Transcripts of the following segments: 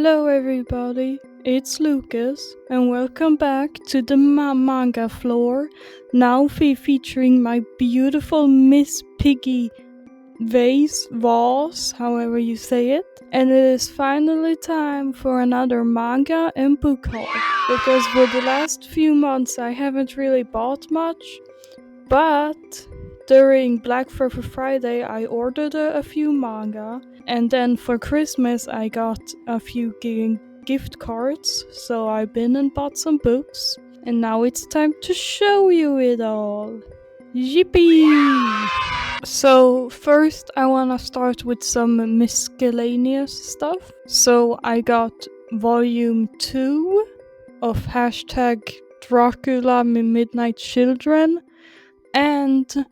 Hello everybody, it's Lucas and welcome back to the manga floor, now featuring my beautiful Miss Piggy vase, however you say it. And it is finally time for another manga and book haul, because for the last few months I haven't really bought much, but during Black Friday I ordered a few manga, and then for Christmas I got a few gift cards, so I've been and bought some books, and now it's time to show you it all. Yippee! So first I wanna start with some miscellaneous stuff. So I got volume 2 of #Dracula Midnight Children, and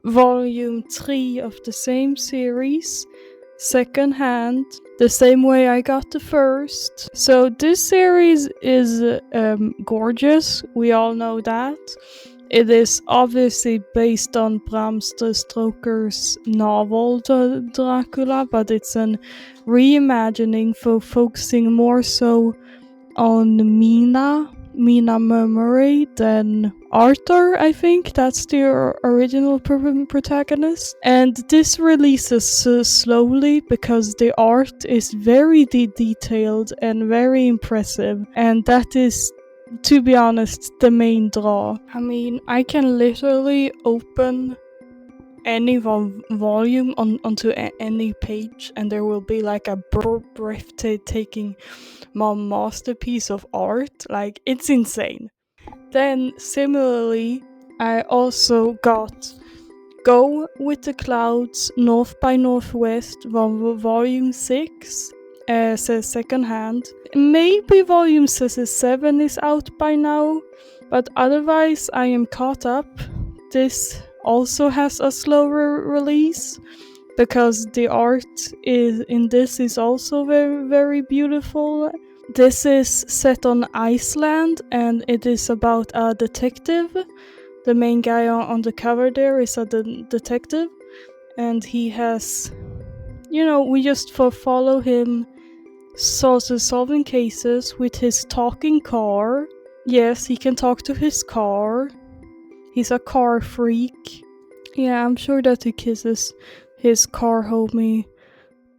volume 3 of the same series, second hand, the same way I got the first. So this series is gorgeous, we all know that. It is obviously based on Bram Stoker's novel Dracula, but it's an reimagining focusing more so on Mina Murray than Arthur. I think that's the original protagonist. And this releases slowly because the art is very detailed and very impressive, and that is, to be honest, the main draw. I mean, I can literally open any volume onto any page and there will be like a breathtaking masterpiece of art. Like, it's insane. Then similarly, I also got Go with the Clouds North by Northwest volume 6 as a second hand. Maybe volume 7 is out by now, but otherwise I am caught up. This also has a slower release because the art is also very, very beautiful. This is set on Iceland and it is about a detective. The main guy on the cover there is a detective, and he has, we just follow him solving cases with his talking car. Yes, he can talk to his car. He's a car freak. Yeah, I'm sure that he kisses his car homie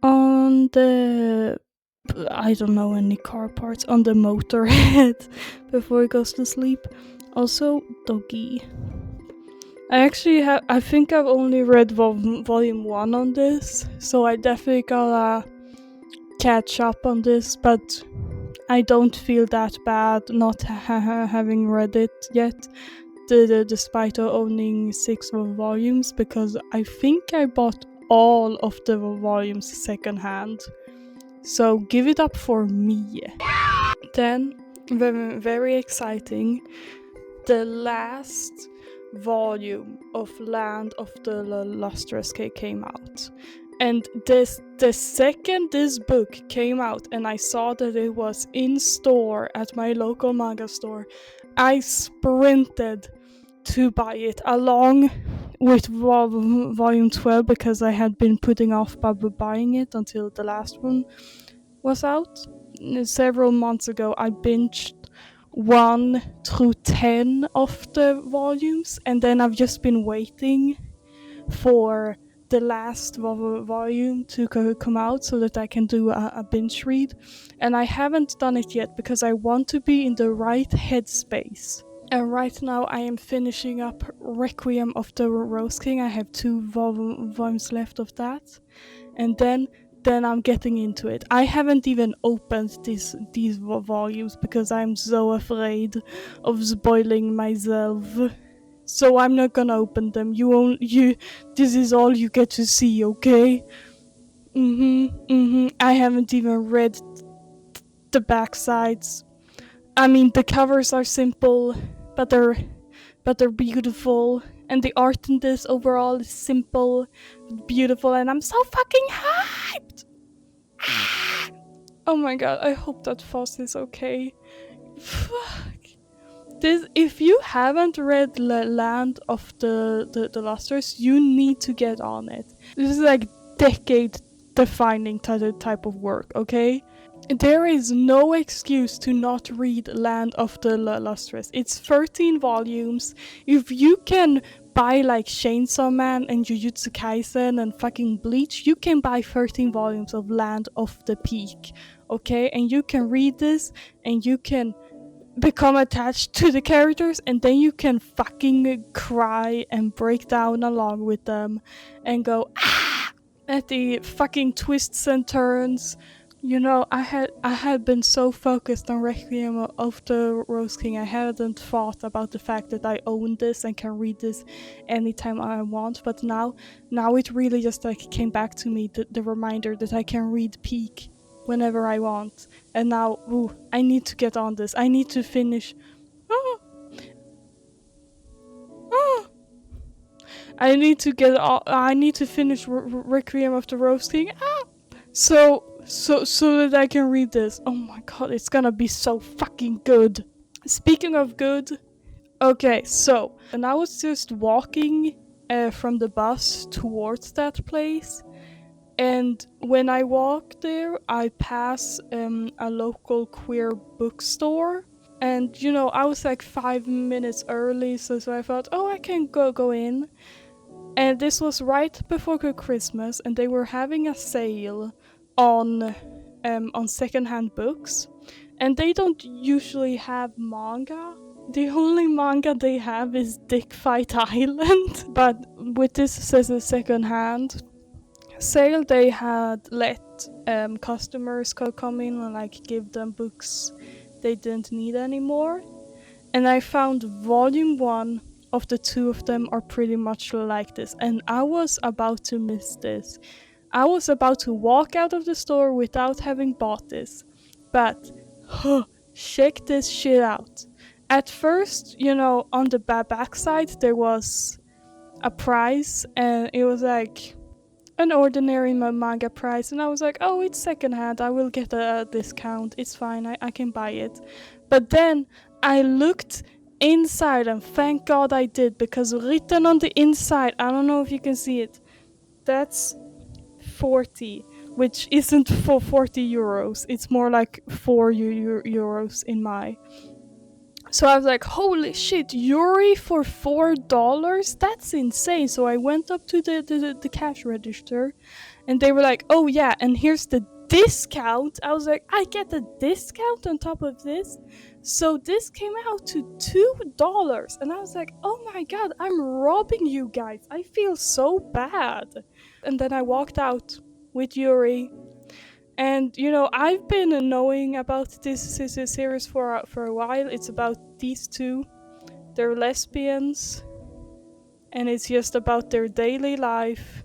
on the, I don't know any car parts, on the motorhead before he goes to sleep. Also, doggy. I think I've only read volume 1 on this, so I definitely gotta catch up on this, but I don't feel that bad not having read it yet, despite owning 6 volumes, because I think I bought all of the volumes secondhand. So give it up for me. Then, very exciting, the last volume of Land of the Lustrous came out. And the second this book came out and I saw that it was in store at my local manga store, I sprinted to buy it along with volume 12, because I had been putting off buying it until the last one was out. Several months ago I binged 1 through 10 of the volumes, and then I've just been waiting for the last volume to come out so that I can do a binge read, and I haven't done it yet because I want to be in the right headspace. And right now I am finishing up Requiem of the Rose King. I have 2 volumes left of that, and then I'm getting into it. I haven't even opened these volumes because I'm so afraid of spoiling myself. So I'm not gonna open them. This is all you get to see, okay? I haven't even read the backsides. I mean, the covers are simple, but they're beautiful, and the art in this overall is simple, beautiful, and I'm so fucking hyped! Oh my god, I hope that Foss is okay. Fuck. This, if you haven't read Land of the Lustrous, you need to get on it. This is like decade defining type of work, okay? There is no excuse to not read Land of the Lustrous. It's 13 volumes. If you can buy like Chainsaw Man and Jujutsu Kaisen and fucking Bleach, you can buy 13 volumes of Land of the Peak, okay? And you can read this and you can become attached to the characters, and then you can fucking cry and break down along with them and go ah at the fucking twists and turns. You know, I had been so focused on Requiem of the Rose King, I hadn't thought about the fact that I own this and can read this anytime I want. But now it really just like came back to me, the reminder that I can read Peak whenever I want. And now, ooh, I need to get on this. I need to finish. Ah, ah. I need to get. I need to finish Requiem of the Rose King. Ah. So that I can read this. Oh my god, it's gonna be so fucking good. Speaking of good, okay, so and I was just walking from the bus towards that place. And when I walk there, I pass a local queer bookstore. And you know, I was like 5 minutes early, so I thought, oh, I can go in. And this was right before Christmas, and they were having a sale on secondhand books. And they don't usually have manga. The only manga they have is Dick Fight Island. But with this says a secondhand sale, they had let customers come in and like give them books they didn't need anymore. And I found volume 1 of the two of them are pretty much like this, and I was about to miss this. I was about to walk out of the store without having bought this. But check this shit out. At first, you know, on the backside there was a price, and it was like an ordinary manga price, and I was like, oh, it's secondhand, I will get a discount, it's fine, I can buy it. But then I looked inside, and thank god I did, because written on the inside, I don't know if you can see it, that's 40, which isn't for 40 euros, it's more like 4 euros in my. So I was like, holy shit, Yuri for $4? That's insane. So I went up to the cash register, and they were like, oh yeah, and here's the discount. I was like, I get a discount on top of this? So this came out to $2. And I was like, oh my god, I'm robbing you guys. I feel so bad. And then I walked out with Yuri. And you know, I've been knowing about this series for a while. It's about these two. They're lesbians, and it's just about their daily life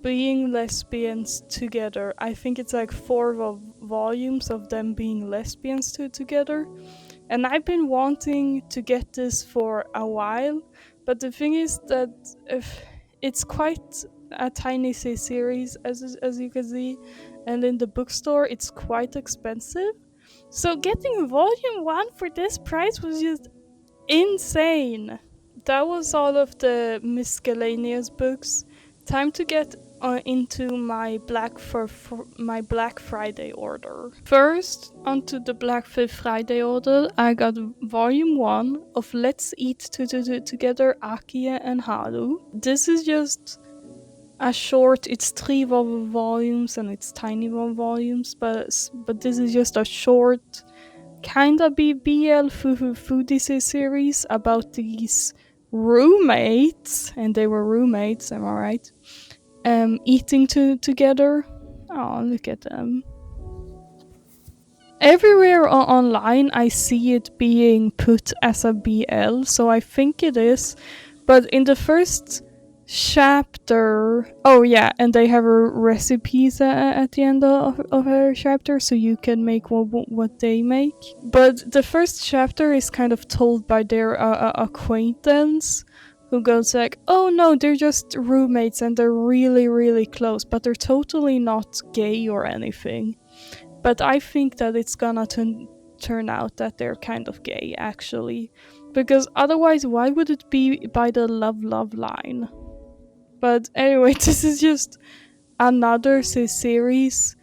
being lesbians together. I think it's like 4 volumes of them being lesbians together. And I've been wanting to get this for a while, but the thing is that if it's quite a tiny series, as you can see, and in the bookstore it's quite expensive. So getting volume 1 for this price was just insane. That was all of the miscellaneous books. Time to get into my my Black Friday order. First, onto the Black Friday order, I got volume 1 of Let's Eat Together, Akia and Haru. This is just a short, it's 3 volumes and it's tiny volumes, but this is just a short, kinda BL foodie series about these roommates, and they were roommates, am I right? Eating together. Oh, look at them. Everywhere online I see it being put as a BL, so I think it is. But in the first chapter, oh yeah, and they have recipes at the end of a chapter, so you can make what they make. But the first chapter is kind of told by their acquaintance, who goes like, oh no, they're just roommates and they're really, really close, but they're totally not gay or anything. But I think that it's gonna turn out that they're kind of gay, actually. Because otherwise, why would it be by the love line? But anyway, this is just another series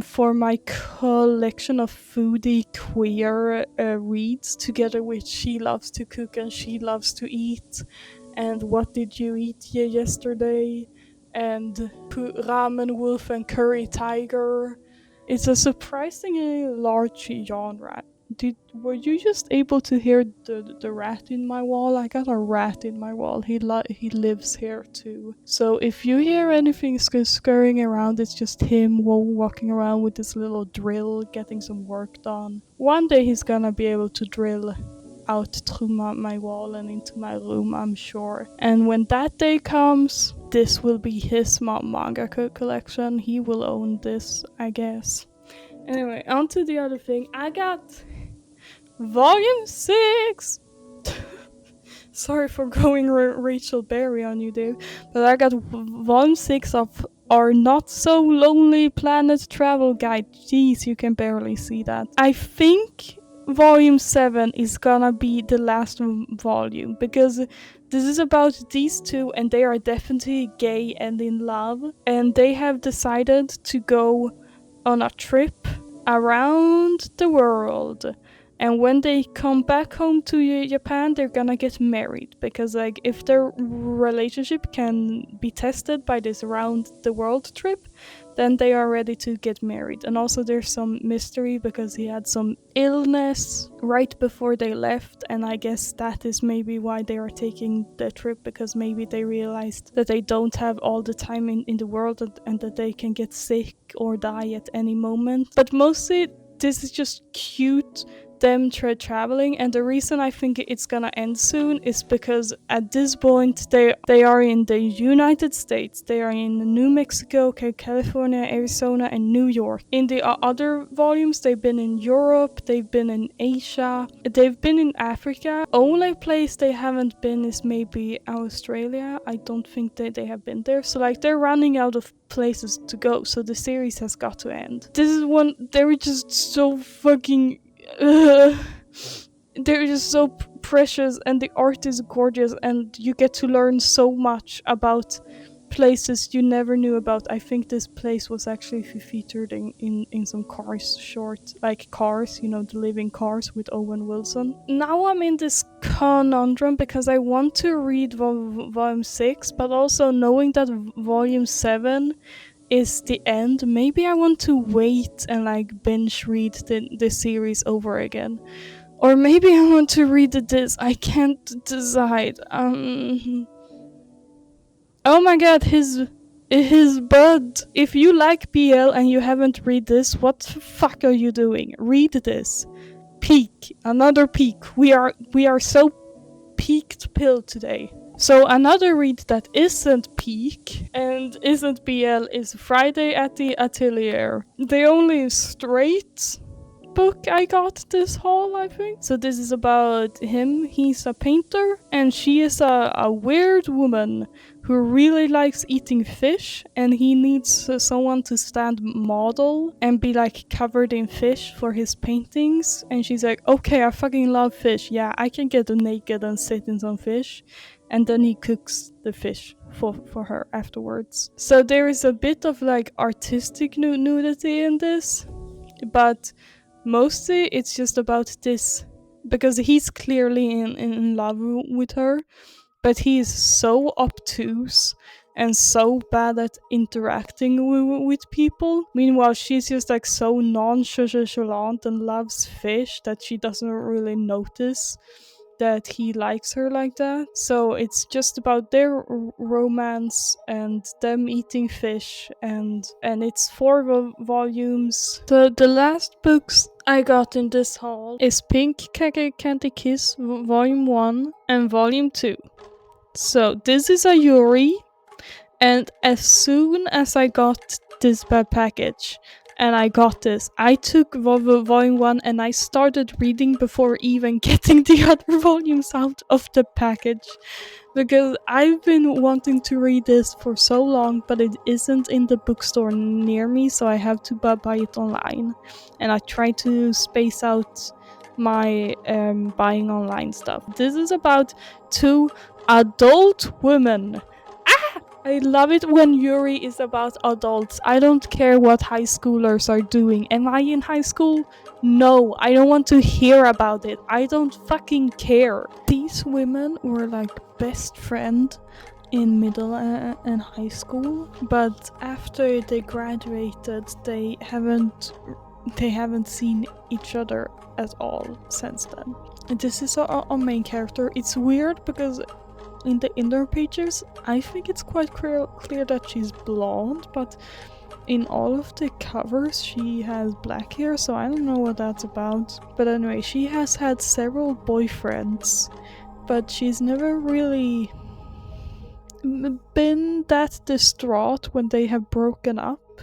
for my collection of foodie queer reads, together with She Loves to Cook and She Loves to Eat, and What Did You Eat Yesterday, and Ramen Wolf and Curry Tiger. It's a surprisingly large genre. Were you just able to hear the rat in my wall? I got a rat in my wall. He lives here too. So if you hear anything scurrying around, it's just him walking around with this little drill, getting some work done. One day he's gonna be able to drill out through my wall and into my room, I'm sure. And when that day comes, this will be his manga collection. He will own this, I guess. Anyway, on to the other thing. I got Volume 6! Sorry for going Rachel Berry on you, Dave, but I got Volume 6 of Our Not So Lonely Planet Travel Guide. Jeez, you can barely see that. I think Volume 7 is gonna be the last volume, because this is about these two and they are definitely gay and in love, and they have decided to go on a trip around the world. And when they come back home to Japan, they're gonna get married, because like if their relationship can be tested by this round the world trip, then they are ready to get married. And also there's some mystery because he had some illness right before they left, and I guess that is maybe why they are taking the trip, because maybe they realized that they don't have all the time in the world, and that they can get sick or die at any moment. But mostly this is just cute them traveling, and the reason I think it's gonna end soon is because at this point they are in the United States, they are in New Mexico, California, Arizona, and New York. In the other volumes, they've been in Europe, they've been in Asia, they've been in Africa. Only place they haven't been is maybe Australia. I don't think they have been there. So like they're running out of places to go, so the series has got to end. This is one, they're just so fucking they're just so precious, and the art is gorgeous, and you get to learn so much about places you never knew about. I think this place was actually featured in some Cars short, like Cars, you know, the living Cars with Owen Wilson. Now I'm in this conundrum because I want to read volume 6, but also knowing that volume 7 is the end, maybe I want to wait and like binge read the series over again. Or maybe I want to read this. I can't decide. Oh my god, his bud. If you like BL and you haven't read this, what the fuck are you doing? Read this. Peak. Another peak. We are so peaked pill today. So another read that isn't peak and isn't BL is Friday at the Atelier. The only straight book I got this haul, I think. So this is about him. He's a painter, and she is a weird woman who really likes eating fish, and he needs someone to stand model and be like covered in fish for his paintings. And she's like, okay, I fucking love fish. Yeah, I can get naked and sit in some fish. And then he cooks the fish for her afterwards. So there is a bit of like artistic nudity in this, but mostly it's just about this, because he's clearly in love with her, but he is so obtuse and so bad at interacting with people. Meanwhile, she's just like so nonchalant and loves fish that she doesn't really notice that he likes her like that. So it's just about their romance and them eating fish, and it's 4 volumes. The last books I got in this haul is Pink Candy Kiss Volume 1 and Volume 2. So this is a Yuri, and as soon as I got this package, and I got this, I took volume 1 and I started reading before even getting the other volumes out of the package, because I've been wanting to read this for so long, but it isn't in the bookstore near me, so I have to buy it online. And I try to space out my buying online stuff. This is about 2 adult women. I love it when Yuri is about adults. I don't care what high schoolers are doing. Am I in high school? No, I don't want to hear about it. I don't fucking care. These women were like best friend in middle and high school, but after they graduated, they haven't seen each other at all since then. And this is our main character. It's weird because in the inner pages, I think it's quite clear that she's blonde, but in all of the covers she has black hair, so I don't know what that's about. But anyway, she has had several boyfriends, but she's never really been that distraught when they have broken up.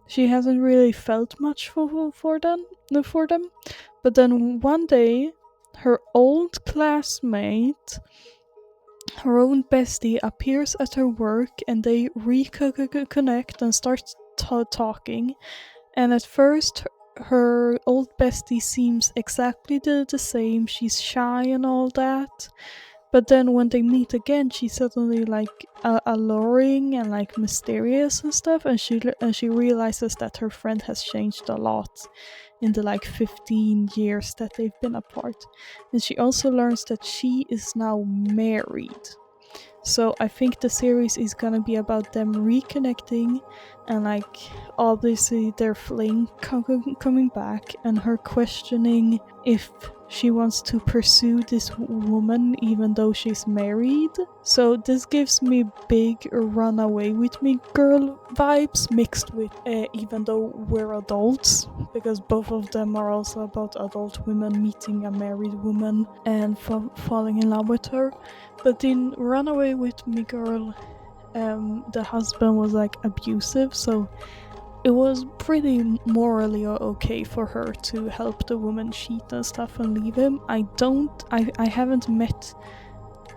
She hasn't really felt much for them. But then one day, her old classmate, her own bestie, appears at her work, and they reconnect and start talking. And at first, her old bestie seems exactly the same. She's shy and all that. But then when they meet again, she's suddenly like alluring and like mysterious and stuff. And she realizes that her friend has changed a lot in the like 15 years that they've been apart. And she also learns that she is now married. So I think the series is gonna be about them reconnecting and like obviously their fling coming back and her questioning if she wants to pursue this woman even though she's married. So this gives me big run away with me girl vibes mixed with even though we're adults, because both of them are also about adult women meeting a married woman and falling in love with her. But in Runaway with Me Girl, the husband was like abusive, so it was pretty morally okay for her to help the woman cheat and stuff and leave him. I haven't met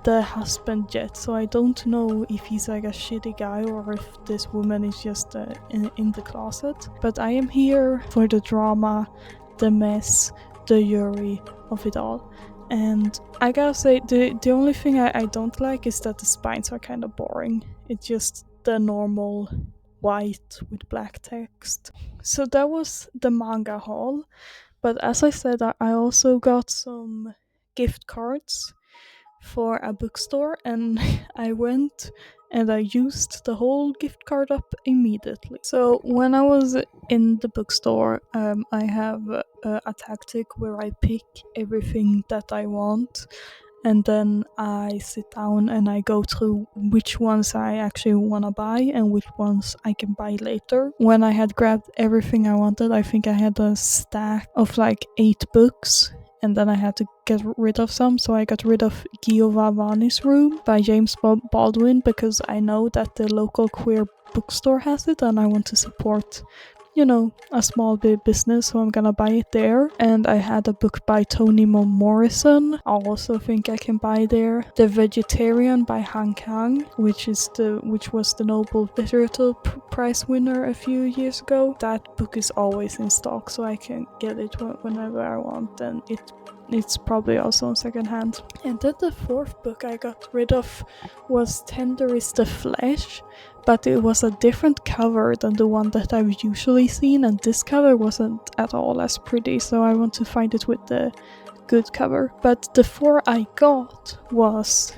the husband yet, so I don't know if he's like a shitty guy or if this woman is just in the closet. But I am here for the drama, the mess, the Yuri of it all. And I gotta say, the only thing I don't like is that the spines are kind of boring. It's just the normal white with black text. So that was the manga haul. But as I said, I also got some gift cards for a bookstore, and I went and I used the whole gift card up immediately. So when I was in the bookstore, I have a tactic where I pick everything that I want, and then I sit down and I go through which ones I actually want to buy and which ones I can buy later. When I had grabbed everything I wanted, I think I had a stack of like 8 books, and then I had to get rid of some, so I got rid of Giovanni's Room by James Baldwin because I know that the local queer bookstore has it and I want to support, you know, a small business, so I'm gonna buy it there. And I had a book by Toni Morrison, I also think I can buy there. The Vegetarian by Han Kang, which was the Nobel Literature Prize winner a few years ago. That book is always in stock, so I can get it whenever I want, and it's probably also on second hand. And then the 4th book I got rid of was Tender is the Flesh, but it was a different cover than the one that I've usually seen, and this cover wasn't at all as pretty, so I want to find it with the good cover. But the 4 I got was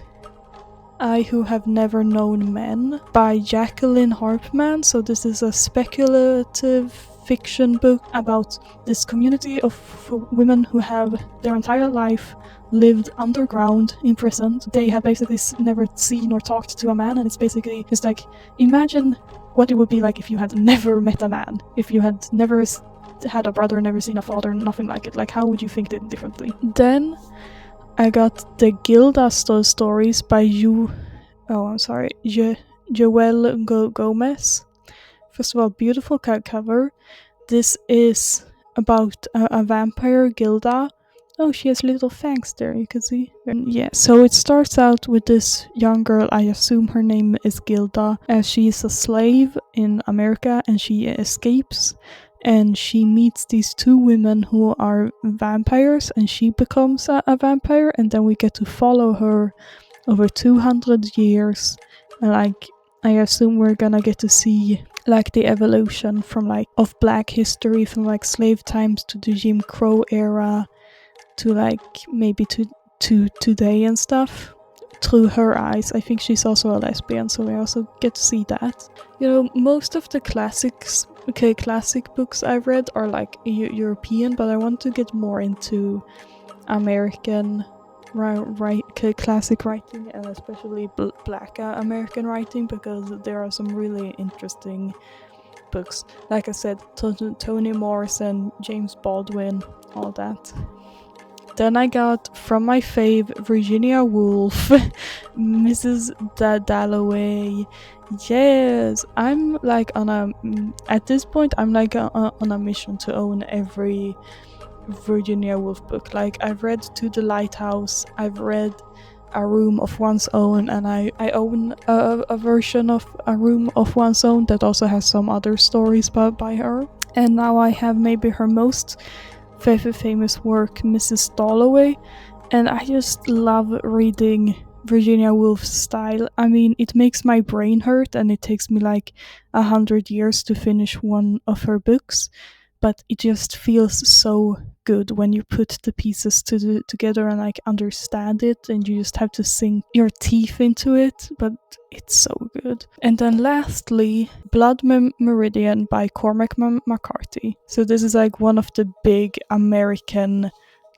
I Who Have Never Known Men by Jacqueline Harpman. So this is a speculative fiction book about this community of women who have their entire life lived underground, imprisoned. They have basically never seen or talked to a man, and it's basically just like, imagine what it would be like if you had never met a man, if you had never had a brother, never seen a father, nothing like it. Like, how would you think differently? Then I got the Gilda stories by Joelle Gomez. First of all, beautiful cover. This is about a vampire, Gilda. Oh, she has little fangs there, you can see. Yeah, so it starts out with this young girl, I assume her name is Gilda, as she is a slave in America and she escapes. And she meets these 2 women who are vampires, and she becomes a vampire, and then we get to follow her over 200 years, and like I assume we're gonna get to see like the evolution from like of black history from like slave times to the Jim Crow era to like maybe to today and stuff through her eyes. I think she's also a lesbian, so we also get to see that. You know, most of the classic books I've read are like European, but I want to get more into American classic writing, and especially black American writing, because there are some really interesting books. Like I said, Toni Morrison, James Baldwin, all that. Then I got from my fave Virginia Woolf, Mrs. Dalloway. Yes, I'm like at this point I'm like on a mission to own every Virginia Woolf book. Like I've read To the Lighthouse, I've read A Room of One's Own, and I own a version of A Room of One's Own that also has some other stories by her. And now I have maybe her most famous work, Mrs. Dalloway, and I just love reading Virginia Woolf's style. I mean, it makes my brain hurt, and it takes me like 100 years to finish one of her books, but it just feels so good when you put the pieces together and like understand it, and you just have to sink your teeth into it, but it's so good. And then lastly, Blood Meridian by Cormac McCarthy. So this is like one of the big American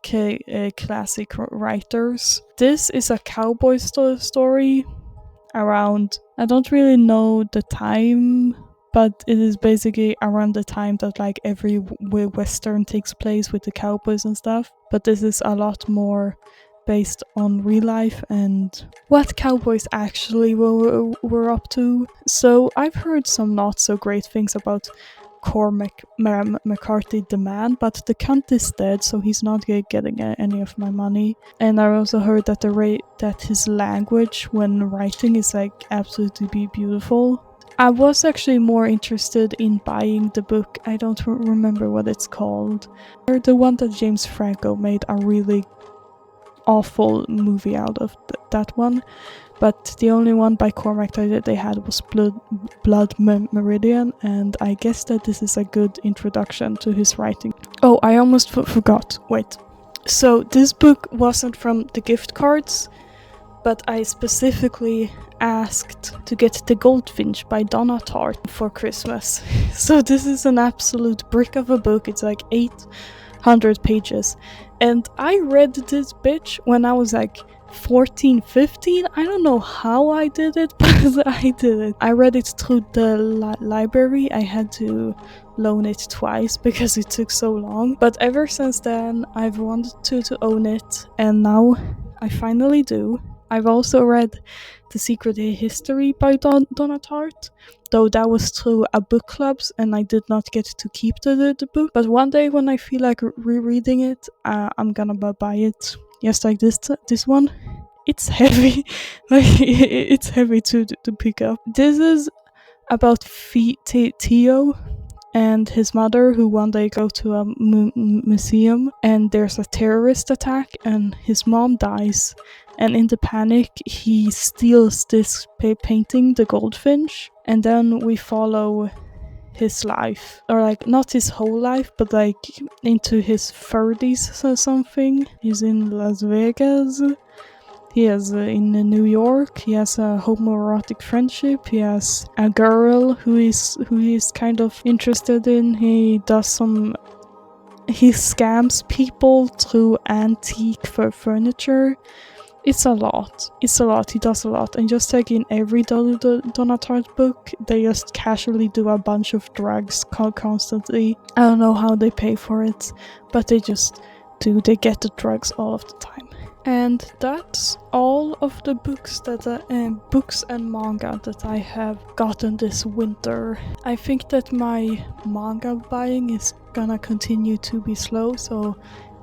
classic writers. This is a cowboy story around, I don't really know the time, but it is basically around the time that like every western takes place with the cowboys and stuff. But this is a lot more based on real life and what cowboys actually were up to. So I've heard some not so great things about Cormac McCarthy the man, but the cunt is dead, so he's not getting any of my money. And I also heard that that his language when writing is like absolutely beautiful. I was actually more interested in buying the book. I don't remember what it's called. Or the one that James Franco made a really awful movie out of that one. But the only one by Cormac that they had was Blood Meridian, and I guess that this is a good introduction to his writing. Oh, I almost forgot. Wait. So this book wasn't from the gift cards, but I specifically asked to get The Goldfinch by Donna Tartt for Christmas. So this is an absolute brick of a book. It's like 800 pages. And I read this bitch when I was like 14, 15. I don't know how I did it, but I did it. I read it through the library. I had to loan it twice because it took so long. But ever since then, I've wanted to own it, and now I finally do. I've also read The Secret History by Donna Tartt, though that was through a book clubs and I did not get to keep the book. But one day when I feel like rereading it, I'm gonna buy it. Just like this one. It's heavy. Like it's heavy to pick up. This is about Theo and his mother, who one day go to a museum and there's a terrorist attack and his mom dies, and in the panic he steals this painting, The Goldfinch, and then we follow his life, or like not his whole life, but like into his 30s or something. He's in Las Vegas. He is in New York. He has a homoerotic friendship. He has a girl who he's kind of interested in. He scams people through antique furniture. It's a lot. He does a lot. And just like in every Donna Tartt book, they just casually do a bunch of drugs constantly. I don't know how they pay for it, but they just do. They get the drugs all of the time. And that's all of the books books and manga that I have gotten this winter. I think that my manga buying is gonna continue to be slow, so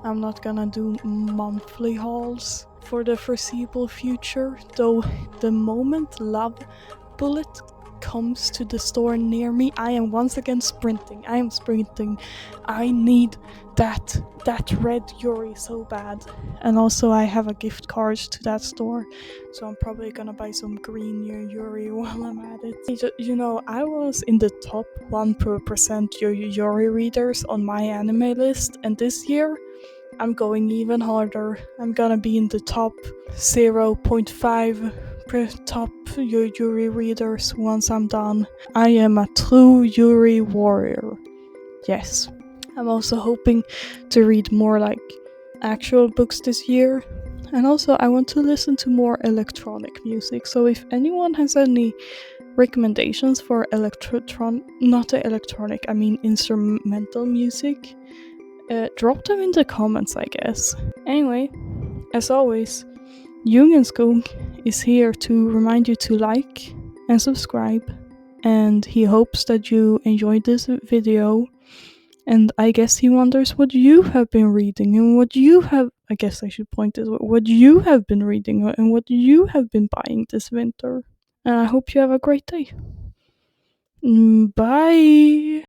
I'm not gonna do monthly hauls for the foreseeable future, though the moment Love Bullet comes to the store near me, I am once again sprinting. I am sprinting. I need that red Yuri so bad. And also I have a gift card to that store, so I'm probably gonna buy some green Yuri while I'm at it. You know, I was in the top 1% Yuri readers on my anime list, and this year I'm going even harder. I'm gonna be in the top 0.5 top Yuri readers once I'm done. I am a true Yuri warrior. Yes. I'm also hoping to read more like actual books this year. And also I want to listen to more electronic music. So if anyone has any recommendations for instrumental music, drop them in the comments, I guess. Anyway, as always, Jungenskog is here to remind you to like and subscribe, and he hopes that you enjoyed this video, and I guess he wonders what you have been reading and what you have been reading and what you have been buying this winter. And I hope you have a great day. Bye!